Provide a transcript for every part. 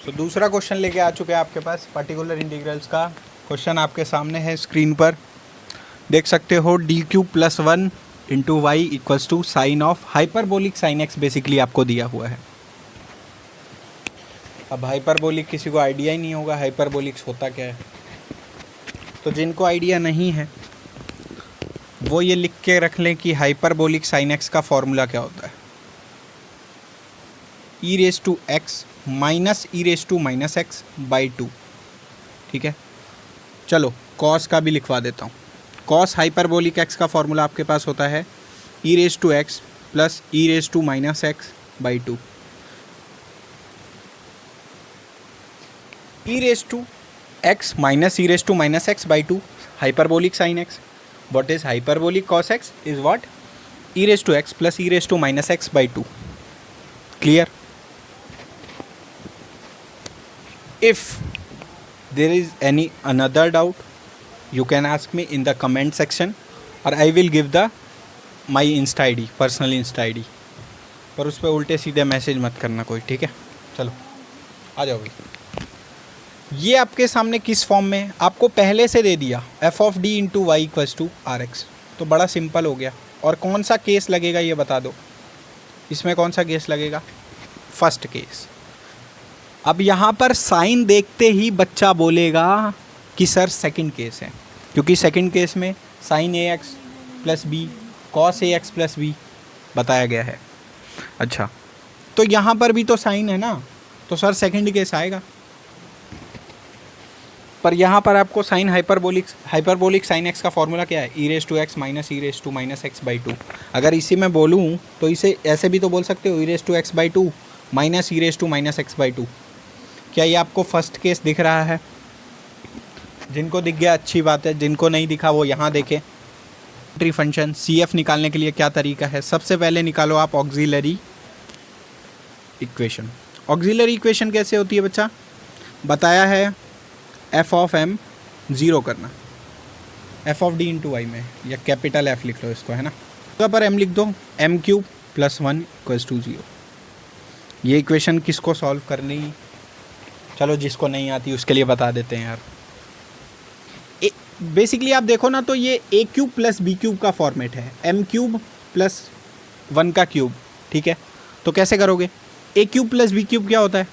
तो दूसरा क्वेश्चन लेके आ चुके हैं आपके पास पर्टिकुलर इंटीग्रल्स का। क्वेश्चन आपके सामने है स्क्रीन पर, देख सकते हो। D Q plus 1 into Y equals to sine of hyperbolic sine X basically आपको दिया हुआ है। अब हाइपरबोलिक किसी को आइडिया ही नहीं होगा हाइपरबोलिक्स होता क्या है, तो जिनको आइडिया नहीं है वो ये लिख के रख लें कि हाइपरबोलिक साइन एक्स का फॉर्मूला क्या होता है, e raise to x minus e raise to minus x by 2। ठीक है, चलो कॉस का भी लिखवा देता हूँ। कॉस हाइपरबोलिक एक्स का फॉर्मूला आपके पास होता है e raise to x plus e raise to minus x by 2। E raise to x minus e raise to minus x by 2 hyperbolic sine x. What is hyperbolic cos x is what? E raised to x plus e raised to minus x by 2. Clear? If there is any another doubt, you can ask me in the comment section or I will give the my Insta ID, personal Insta ID. पर उस पर उल्टे सीधे message मत करना कोई, ठीक है। चलो आ जाओ भाई। ये आपके सामने किस फॉर्म में आपको पहले से दे दिया, F of D into Y equals to R X. तो बड़ा सिंपल हो गया। और कौन सा केस लगेगा ये बता दो, इसमें कौन सा केस लगेगा? First case. अब यहाँ पर साइन देखते ही बच्चा बोलेगा कि सर सेकंड केस है, क्योंकि सेकंड केस में sign A x plus B cos A x plus B बताया गया है। अच्छा, तो यहाँ पर भी तो साइन है ना, तो सर सेकंड केस आएगा। पर यहाँ पर आपको साइन हाइपरबोलिक साइन एक्स का फॉर्मूला क्या है? E raise to x minus e raise to minus x by 2। अगर इसी में बोलूँ तो इसे ऐसे भी तो बोल सकते हो, e raise to x by 2 minus e raise to minus x by 2। क्या ये आपको फर्स्ट केस दिख रहा है? जिनको दिख गया अच्छी बात है, जिनको नहीं दिखा वो यहाँ देखें। ट्री फंक्शन सी एफ निकालने के लिए क्या तरीका है? सबसे पहले निकालो आप ऑक्सिलरी इक्वेशन। ऑक्सिलरी इक्वेशन कैसे होती है बच्चा? बताया है एफ ऑफ एम ज़ीरो करना, F of D into Y में, या कैपिटल एफ लिख लो इसको, है ना। तो पर एम लिख दो, M cube plus 1 equals to 0। ये इक्वेशन किसको सॉल्व करनी, चलो जिसको नहीं आती उसके लिए बता देते हैं यार। बेसिकली आप देखो ना तो ये ए क्यूब प्लस बी क्यूब का फॉर्मेट है, एम क्यूब प्लस 1 का क्यूब। ठीक है, तो कैसे करोगे? ए क्यूब प्लस बी क्यूब क्या होता है?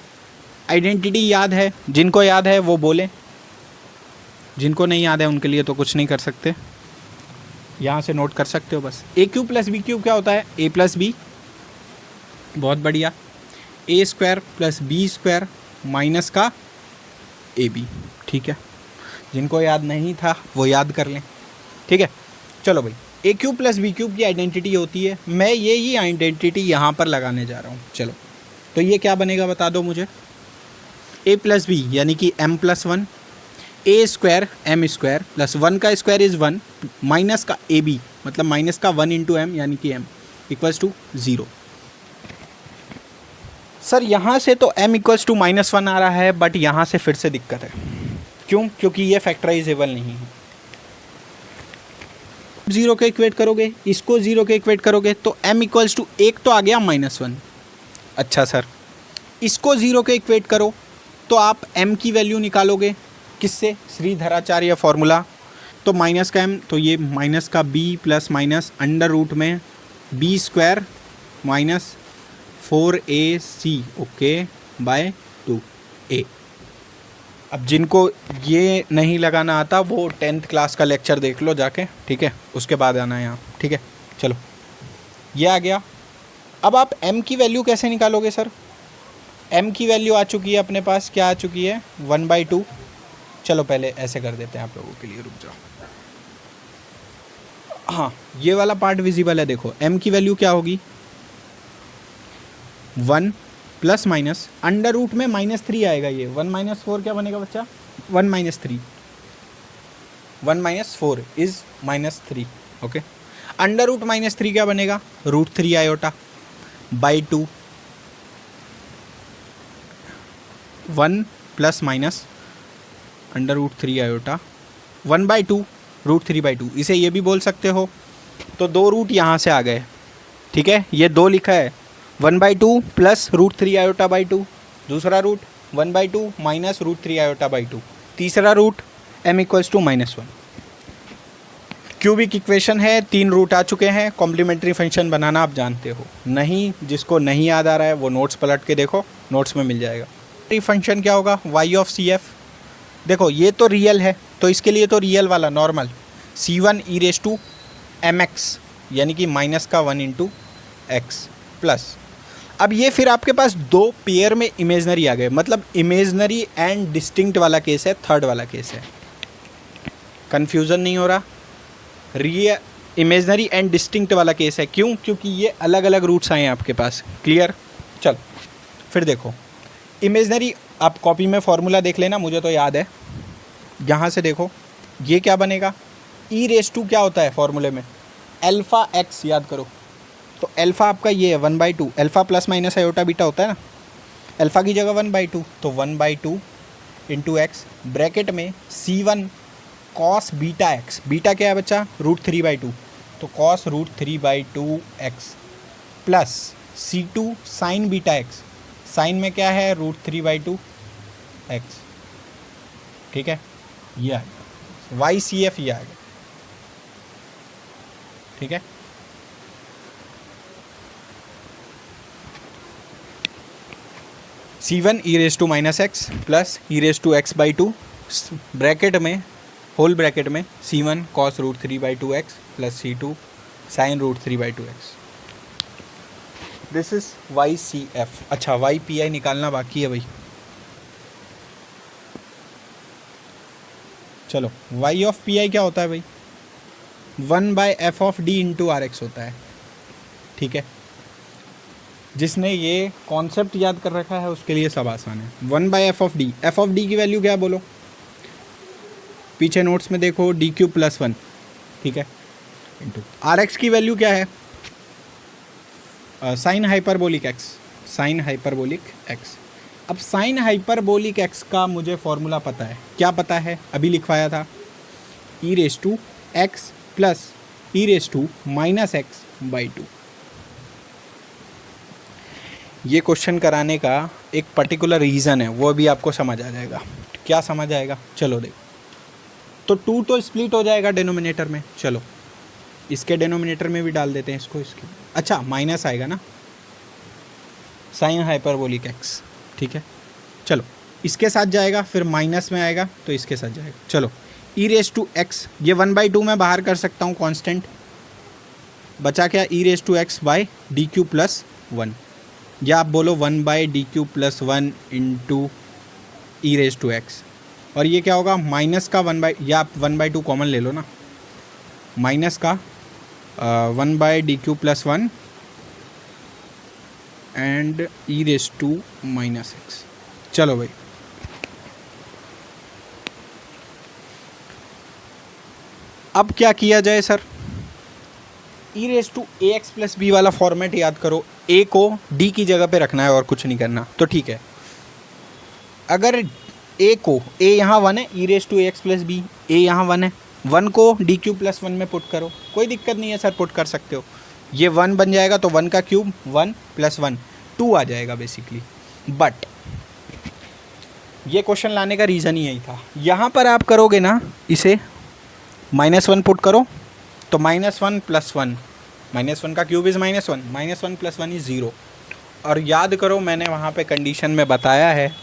आइडेंटिटी याद है? जिनको याद है वो बोलें, जिनको नहीं याद है उनके लिए तो कुछ नहीं कर सकते, यहाँ से नोट कर सकते हो बस। A cube plus b cube क्या होता है? ए प्लस बी, बहुत बढ़िया, a square plus b square minus का ए बी। ठीक है, जिनको याद नहीं था वो याद कर लें। ठीक है, चलो भाई, ए क्यूब प्लस बी क्यूब की आइडेंटिटी होती है, मैं ये आइडेंटिटी यहाँ पर लगाने जा रहा हूँ। चलो, तो ये क्या बनेगा बता दो मुझे? ए प्लस बी यानी कि एम प्लस 1, ए स्क्वायर एम स्क्वायर प्लस 1 का स्क्वायर इज़ 1 माइनस का ए बी मतलब माइनस का 1 इंटू एम यानी कि एम इक्वल्स टू 0। सर यहाँ से तो m इक्वल्स टू -1 आ रहा है, बट यहाँ से फिर से दिक्कत है। क्यों? क्योंकि ये फैक्टराइजेबल नहीं है। 0 के इक्वेट करोगे, इसको 0 के इक्वेट करोगे तो m इक्वल्स टू 1 तो आ गया -1। अच्छा सर, इसको 0 के इक्वेट करो तो आप m की वैल्यू निकालोगे किससे? श्रीधराचार्य फॉर्मूला। तो माइनस का m, तो ये माइनस का b plus minus under root में b square minus 4ac okay by 2a। अब जिनको ये नहीं लगाना आता वो 10th क्लास का लेक्चर देख लो जाके, ठीक है, उसके बाद आना है यहाँ। ठीक है, चलो ये आ गया। अब आप m की वैल्यू कैसे निकालोगे सर? m की वैल्यू आ चुकी है अपने पास, क्या आ चुकी है? 1/2। चलो पहले ऐसे कर देते हैं आप लोगों के लिए, रुक जाओ। हाँ, ये वाला पार्ट विजिबल है, देखो m की वैल्यू क्या होगी? 1 प्लस माइनस अंडर रूट में -3 आएगा। ये 1 - 4 क्या बनेगा बच्चा? 1 - 3, 1 - 4 इज़ -3। ओके, अंडर रूट -3 क्या बनेगा? √3 iota by 2। 1 plus minus under root 3 iota 1/2 √3/2। इसे ये भी बोल सकते हो। तो 2 रूट यहाँ से आ गए, ठीक है, ये 2 लिखा है, 1/2 प्लस √3 आयोटा बाई 2, दूसरा रूट 1/2 माइनस √3 आयोटा बाई 2। तीसरा root m equals to -1। Cubic equation है, 3 रूट आ चुके हैं। कॉम्प्लीमेंट्री फंक्शन बनाना आप जानते हो, नहीं जिसको नहीं याद आ रहा है वो नोट्स पलट के देखो, नोट्स में मिल जाएगा। फंक्शन क्या होगा, y ऑफ सी एफ। देखो ये तो रियल है, तो इसके लिए तो रियल वाला नॉर्मल c1 e⁻mx यानी कि -1 इंटू एक्स प्लस। अब ये फिर आपके पास दो पेयर में इमेजनरी आ गए, मतलब इमेजनरी एंड डिस्टिंक्ट वाला केस है, थर्ड वाला केस है। कन्फ्यूज़न नहीं हो रहा, इमेजनरी एंड डिस्टिंक्ट वाला केस है। क्यों? क्योंकि ये अलग अलग रूट्स आए हैं आपके पास। क्लियर? चल फिर देखो, इमेजनरी आप कॉपी में फॉर्मूला देख लेना, मुझे तो याद है। यहाँ से देखो ये क्या बनेगा, e⁻² क्या होता है फॉर्मूले में, अल्फ़ा x याद करो। तो अल्फ़ा आपका ये है 1/2, alpha plus minus iota beta होता है ना, अल्फ़ा की जगह 1/2, तो 1/2 इंटू एक्स ब्रैकेट में c1 cos beta x. Beta क्या है बच्चा, √3/2, तो cos √3/2 X plus c2 sine beta X. Sine में क्या है, √3/2 एक्स। ठीक है, ये आ गया YCF, ये आ गया। ठीक है, c1 e⁻x plus e⁻x/2 bracket में, होल ब्रैकेट में c1 cos √3/2 X plus c2 sine √3/2 X. This is YCF। अच्छा, YPI निकालना बाकी है भाई। चलो, y ऑफ PI क्या होता है भाई, 1/f of d into RX होता है। ठीक है, जिसने ये कॉन्सेप्ट याद कर रखा है उसके लिए सब आसान है। 1/f of d, f of d की वैल्यू क्या है बोलो, पीछे नोट्स में देखो, d³ + 1। ठीक है, इंटू RX की वैल्यू क्या है, sine hyperbolic x, sine hyperbolic x। अब साइन हाइपरबोलिक x का मुझे फॉर्मूला पता है। क्या पता है, अभी लिखवाया था, e⁻x प्लस e⁻−x/2। ये क्वेश्चन कराने का एक पर्टिकुलर रीज़न है, वो भी आपको समझ आ जाएगा। क्या समझ आएगा, चलो देखो। तो 2 तो स्प्लिट हो जाएगा डिनोमिनेटर में, चलो इसके डिनोमिनेटर में भी डाल देते हैं इसको, इसके। अच्छा, माइनस आएगा ना, साइन हाइपरबोलिक x। ठीक है, चलो इसके साथ जाएगा, फिर माइनस में आएगा तो इसके साथ जाएगा। चलो e⁻x, ये 1/2 मैं बाहर कर सकता हूँ कांस्टेंट, बचा क्या, e⁻x/d³ + 1, या आप बोलो 1/d³ + 1 इंटू e⁻x। और ये क्या होगा, माइनस का 1/, या आप 1/2 कॉमन ले लो ना, माइनस का 1/d³ + 1 एंड e⁻x। चलो भाई, अब क्या किया जाए सर, e⁻ax + b वाला फॉर्मेट याद करो। a को d की जगह पे रखना है और कुछ नहीं करना, तो ठीक है। अगर a को, a यहाँ 1 है, e⁻ax + b, a यहाँ 1 है, 1 को d³ + 1 में पुट करो, कोई दिक्कत नहीं है सर, पुट कर सकते हो। ये 1 बन जाएगा, तो 1 का क्यूब 1 + 1 2 आ जाएगा बेसिकली। बट ये क्वेश्चन लाने का रीज़न ही यही था। यहाँ पर आप करोगे ना, इसे -1 पुट करो, तो -1 + 1, -1 का क्यूब इज़ -1, -1 + 1 इज़ 0। और याद करो, मैंने वहाँ पे कंडीशन में बताया है,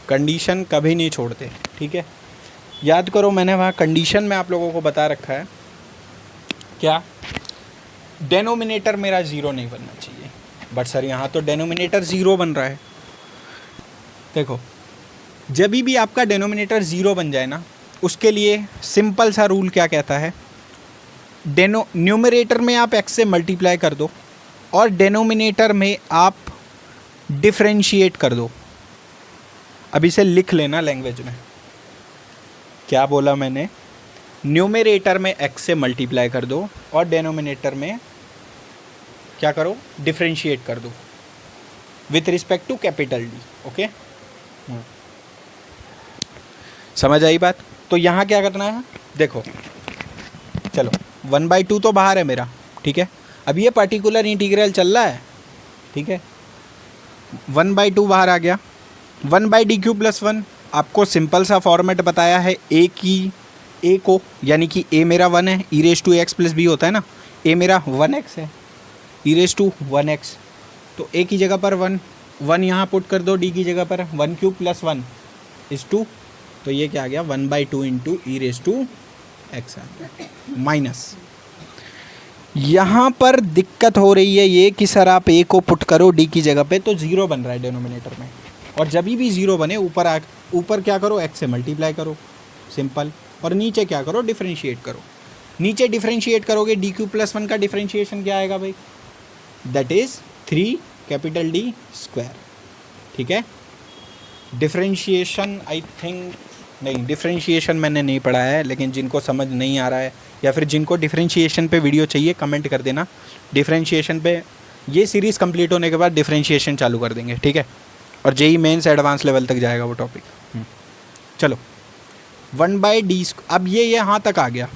कंडीशन कभी नहीं छोड़ते। ठीक है, याद करो, मैंने वहाँ कंडीशन में आप लोगों को बता रखा है क्या, डेनोमिनेटर मेरा 0 नहीं बनना चाहिए। बट सर यहाँ तो डेनोमिनेटर 0 बन रहा है। देखो, जब भी आपका डेनोमिनेटर 0 बन जाए ना, उसके लिए सिंपल सा रूल क्या कहता है, न्यूमरेटर में आप x से मल्टीप्लाई कर दो और डेनोमिनेटर में आप डिफरेंशिएट कर दो। अब इसे लिख लेना लैंग्वेज में, क्या बोला मैंने, न्यूमरेटर में x से मल्टीप्लाई कर दो और डेनोमिनेटर में क्या करो, डिफरेंशिएट कर दो with respect to capital D। Okay, समझ आई बात। तो यहाँ क्या करना है, देखो चलो 1/2 तो बाहर है मेरा। ठीक है, अब ये पर्टिकुलर इंटीग्रल चल रहा है। ठीक है, 1/2 बाहर आ गया, 1/d³ + 1 आपको सिंपल सा फॉर्मेट बताया है ए को, यानी कि ए मेरा 1 है, e⁻x + b होता है ना, ए मेरा 1x है, e⁻1x, तो ए की जगह पर 1 यहाँ पुट कर दो, डी की जगह पर 1³ + 1 = 2, तो ये क्या आ गया 1/2 × e⁻x आ गया माइनस। यहाँ पर दिक्कत हो रही है ये कि सर आप ए को पुट करो डी की जगह पे तो 0 बन रहा है डिनोमिनेटर में, और जब भी 0 बने ऊपर क्या करो, x से मल्टीप्लाई करो, सिंपल, और नीचे क्या करो, डिफरेंशिएट करो। नीचे डिफरेंशिएट करोगे d³ + 1 का डिफरेंशिएशन क्या आएगा भाई, दैट इज़ 3D²। ठीक है, डिफरेंशिएशन आई थिंक नहीं, डिफरेंशिएशन मैंने नहीं पढ़ा है, लेकिन जिनको समझ नहीं आ रहा है या फिर जिनको डिफरेंशिएशन पे वीडियो चाहिए कमेंट कर देना। डिफरेंशिएशन पे ये सीरीज़ कंप्लीट होने के बाद डिफरेंशिएशन चालू कर देंगे, ठीक है, और जेई मेंस एडवांस लेवल तक जाएगा वो टॉपिक। चलो 1/d², अब ये यहाँ तक आ गया।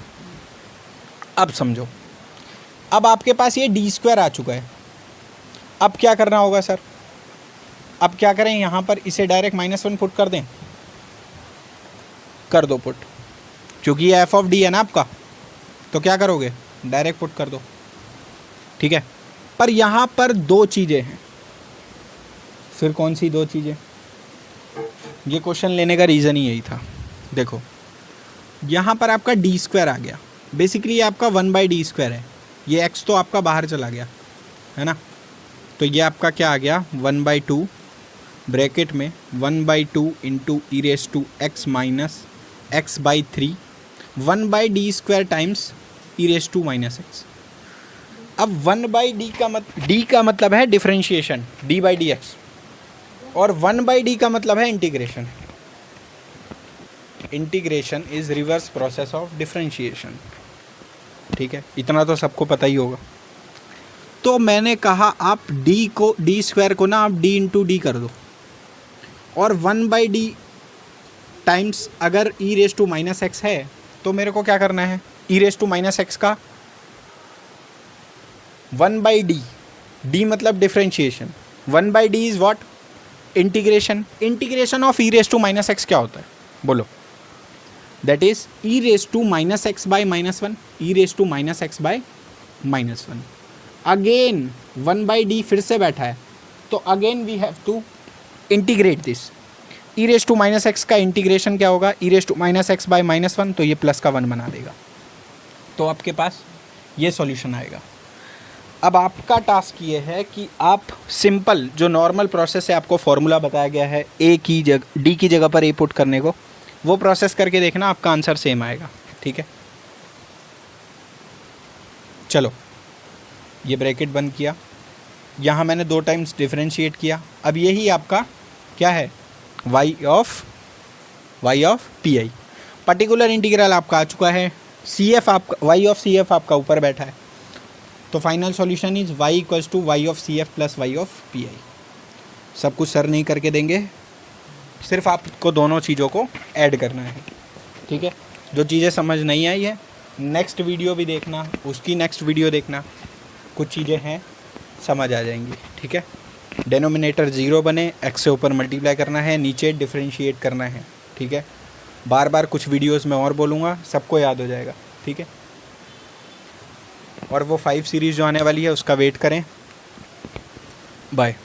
अब समझो, अब आपके पास ये d² आ चुका है, अब क्या करना होगा सर, अब क्या करें, यहाँ पर इसे डायरेक्ट -1 पुट कर दें, कर दो पुट, क्योंकि ये f(d) है ना आपका, तो क्या करोगे, डायरेक्ट पुट कर दो, ठीक है। पर यहाँ पर 2 चीज़ें हैं, फिर कौन सी 2 चीज़ें, ये क्वेश्चन लेने का रीज़न ही यही था। देखो यहाँ पर आपका d² आ गया, बेसिकली ये आपका 1/d² है, ये x तो आपका बाहर चला गया है ना, तो ये आपका क्या आ गया 1/2 ब्रैकेट में 1/2 × e⁻x - x/3 1/d² times e⁻x। अब 1/d का मतलब है डिफरेंशिएशन d/dx, और 1/d का मतलब है integration. Integration is reverse process of differentiation, ठीक है, इतना तो सबको पता ही होगा। तो मैंने कहा आप d² को ना आप d × d कर दो, और 1/d टाइम्स अगर e⁻x है तो मेरे को क्या करना है, e⁻x का 1/d, d मतलब differentiation, 1/d is what, integration. Integration of e⁻x क्या होता है बोलो, that is e⁻x/-1, e⁻x/-1। Again 1/d फिर से बैठा है, तो again we have to integrate this. e⁻x का इंटीग्रेशन क्या होगा, e⁻x/-1, तो ये प्लस का 1 बना देगा, तो आपके पास ये सॉल्यूशन आएगा। अब आपका टास्क ये है कि आप सिंपल जो नॉर्मल प्रोसेस है, आपको फॉर्मूला बताया गया है डी की जगह पर ए पुट करने को, वो प्रोसेस करके देखना, आपका आंसर सेम आएगा, ठीक है। चलो ये ब्रैकेट बंद किया, यहाँ मैंने 2 टाइम्स डिफरेंशिएट किया, अब यही आपका क्या है y of P I, particular integral आपका आ चुका है, CF आपका y ऑफ CF आपका ऊपर बैठा है, तो final solution is y = y of CF + y of P I. सब कुछ सर नहीं करके देंगे, सिर्फ आपको दोनों चीज़ों को ऐड करना है, ठीक है। जो चीज़ें समझ नहीं आई है नेक्स्ट वीडियो भी देखना, उसकी नेक्स्ट वीडियो देखना, कुछ चीज़ें हैं समझ आ जाएंगी, ठीक है। डेनोमिनेटर 0 बने, x से ऊपर मल्टीप्लाई करना है, नीचे डिफरेंशिएट करना है, ठीक है। बार बार कुछ वीडियोस में और बोलूँगा, सबको याद हो जाएगा, ठीक है। और वो 5 सीरीज़ जो आने वाली है उसका वेट करें। बाय।